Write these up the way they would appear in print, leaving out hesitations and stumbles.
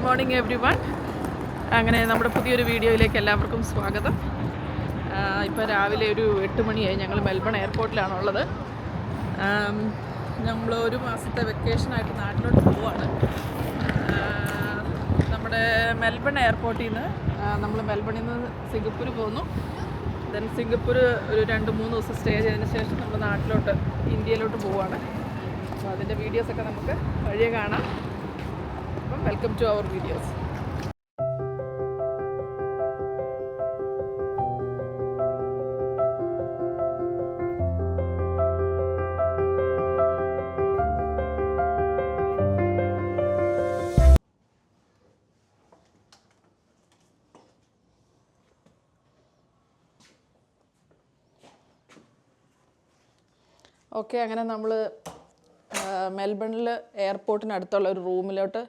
Morning every one. അങ്ങനെ നമ്മുടെ പുതിയൊരു വീഡിയോയിലേക്ക് എല്ലാവർക്കും സ്വാഗതം. ഇപ്പോൾ രാവിലെ ഒരു 8 മണിയായി. ഞങ്ങൾ മെൽബൺ എയർപോർട്ടിലാണുള്ളത്. നമ്മൾ ഒരു മാസത്തെ വെക്കേഷനായിട്ട് നാട്ടിലോട്ട് പോവുകയാണ്. നമ്മുടെ മെൽബൺ എയർപോർട്ടിൽ നിന്ന് നമ്മൾ മെൽബണിൽ നിന്ന് സിംഗപ്പൂർ പോകുന്നു. ദെൻ സിംഗപ്പൂർ ഒരു 2-3 ദിവസം സ്റ്റേ ചെയ്തതിന് ശേഷം നമ്മൾ നാട്ടിലോട്ട് ഇന്ത്യയിലോട്ട് പോവുകയാണ്. അപ്പോൾ അതിൻ്റെ വീഡിയോസൊക്കെ നമുക്ക് വഴിയെ കാണാം. അപ്പം welcome to our videos. Okay, അങ്ങനെ നമ്മൾ മെൽബണിൽ എയർപോർട്ടിനടുത്തുള്ള ഒരു റൂമിലോട്ട്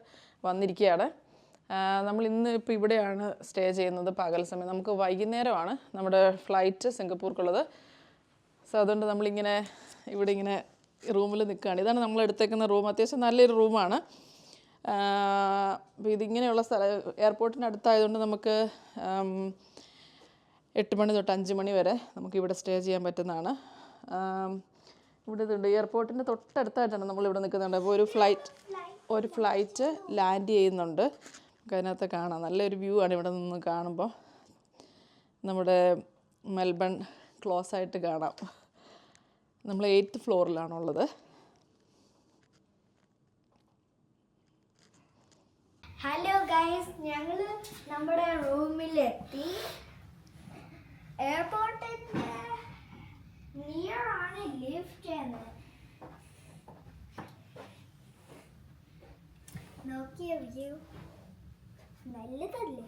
വന്നിരിക്കുകയാണ്. നമ്മൾ ഇന്ന് ഇപ്പോൾ ഇവിടെയാണ് സ്റ്റേ ചെയ്യുന്നത് പകൽ സമയം. നമുക്ക് വൈകുന്നേരമാണ് നമ്മുടെ ഫ്ലൈറ്റ് സിംഗപ്പൂർക്കുള്ളത്. സോ അതുകൊണ്ട് നമ്മളിങ്ങനെ ഇവിടെ ഇങ്ങനെ റൂമിൽ നിൽക്കുകയാണ്. ഇതാണ് നമ്മൾ എടുത്തേക്കുന്ന റൂം. അത്യാവശ്യം നല്ലൊരു റൂമാണ്. അപ്പോൾ ഇതിങ്ങനെയുള്ള എയർപോർട്ടിനടുത്തായതുകൊണ്ട് നമുക്ക് 8 മണി തൊട്ട് 5 മണി വരെ നമുക്കിവിടെ സ്റ്റേ ചെയ്യാൻ പറ്റുന്നതാണ്. ഇവിടെ ഇതുണ്ട്, എയർപോർട്ടിൻ്റെ തൊട്ടടുത്തായിട്ടാണ് നമ്മളിവിടെ നിൽക്കുന്നുണ്ട്. അപ്പോൾ ഒരു ഫ്ലൈറ്റ് ലാൻഡ് ചെയ്യുന്നുണ്ട്. നമുക്ക് അതിനകത്ത് കാണാം. നല്ലൊരു വ്യൂ ആണ് ഇവിടെ നിന്ന് കാണുമ്പോൾ. നമ്മുടെ മെൽബൺ ക്ലോസ് ആയിട്ട് കാണാം. നമ്മൾ 8th ഫ്ലോറിലാണുള്ളത്. ഹലോ ഗൈസ്, ഞങ്ങൾ നമ്മുടെ റൂമിലെത്തി. എയർപോർട്ടിൻ്റെ നിയർ ആണ് ലിഫ്റ്റ് എന്ന്. നോക്കിയ വ്യൂ നല്ലതല്ലേ?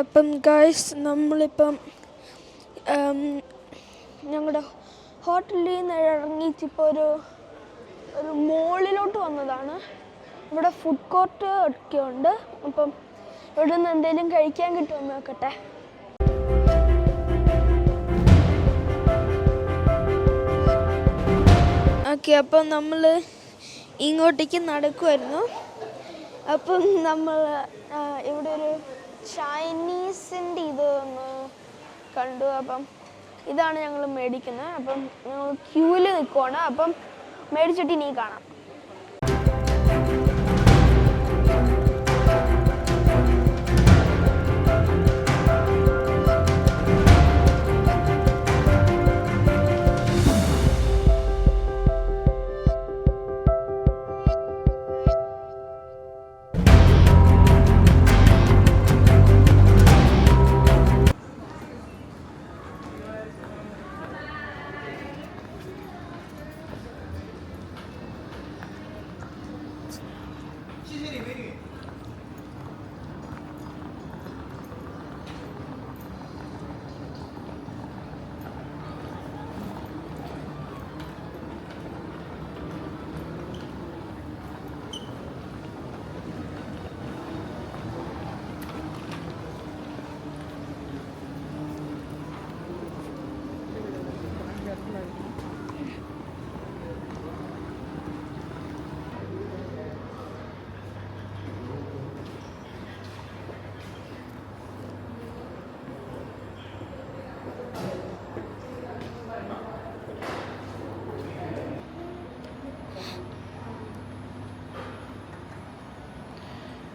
അപ്പം ഗൈസ്, നമ്മളിപ്പം ഞങ്ങളുടെ ഹോട്ടലിൽ നിന്ന് ഇറങ്ങിയിട്ടിപ്പോൾ ഒരു മോളിലോട്ട് വന്നതാണ്. ഇവിടെ ഫുഡ് കോർട്ട് ഒക്കെ ഉണ്ട്. അപ്പം ഇവിടെ നിന്ന് എന്തെങ്കിലും കഴിക്കാൻ കിട്ടുമെന്ന് നോക്കട്ടെ. ഓക്കെ, അപ്പം നമ്മൾ ഇങ്ങോട്ടേക്ക് നടക്കുമായിരുന്നു. അപ്പം നമ്മൾ ഇവിടെ ഒരു ചൈനീസിൻ്റെ ഒന്ന് കണ്ടു. അപ്പം ഇതാണ് ഞങ്ങൾ മേടിക്കുന്നത്. അപ്പം ഞങ്ങൾ ക്യൂവിൽ നിൽക്കുവാണ്. അപ്പം മേടിച്ചിട്ട് ഇനി കാണാം.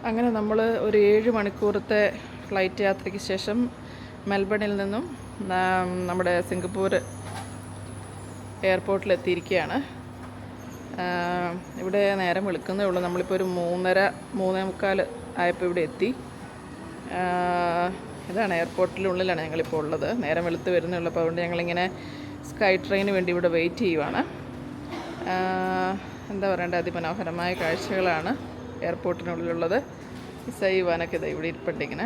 അങ്ങനെ നമ്മൾ ഒരു 7 മണിക്കൂറത്തെ ഫ്ലൈറ്റ് യാത്രയ്ക്ക് ശേഷം മെൽബണിൽ നിന്നും നമ്മുടെ സിംഗപ്പൂർ എയർപോർട്ടിലെത്തിയിരിക്കുകയാണ്. ഇവിടെ നേരം വെളുക്കുന്നേ ഉള്ളൂ. നമ്മളിപ്പോൾ ഒരു 3:45 ആയപ്പോൾ ഇവിടെ എത്തി. ഇതാണ് എയർപോർട്ടിനുള്ളിലാണ് ഞങ്ങളിപ്പോൾ ഉള്ളത്. നേരം വെളുത്ത് വരുന്നേ ഉള്ളൂ. അപ്പോൾ അതുകൊണ്ട് ഞങ്ങളിങ്ങനെ സ്കൈ ട്രെയിന് വേണ്ടി ഇവിടെ വെയിറ്റ് ചെയ്യുവാണ്. എന്താ പറയേണ്ടത്, അതിമനോഹരമായ കാഴ്ചകളാണ് എയർപോർട്ടിനുള്ളിലുള്ളത്. സൈവാനൊക്കെ ഇതാ ഇവിടെ ഇരിപ്പുണ്ടിങ്ങനെ.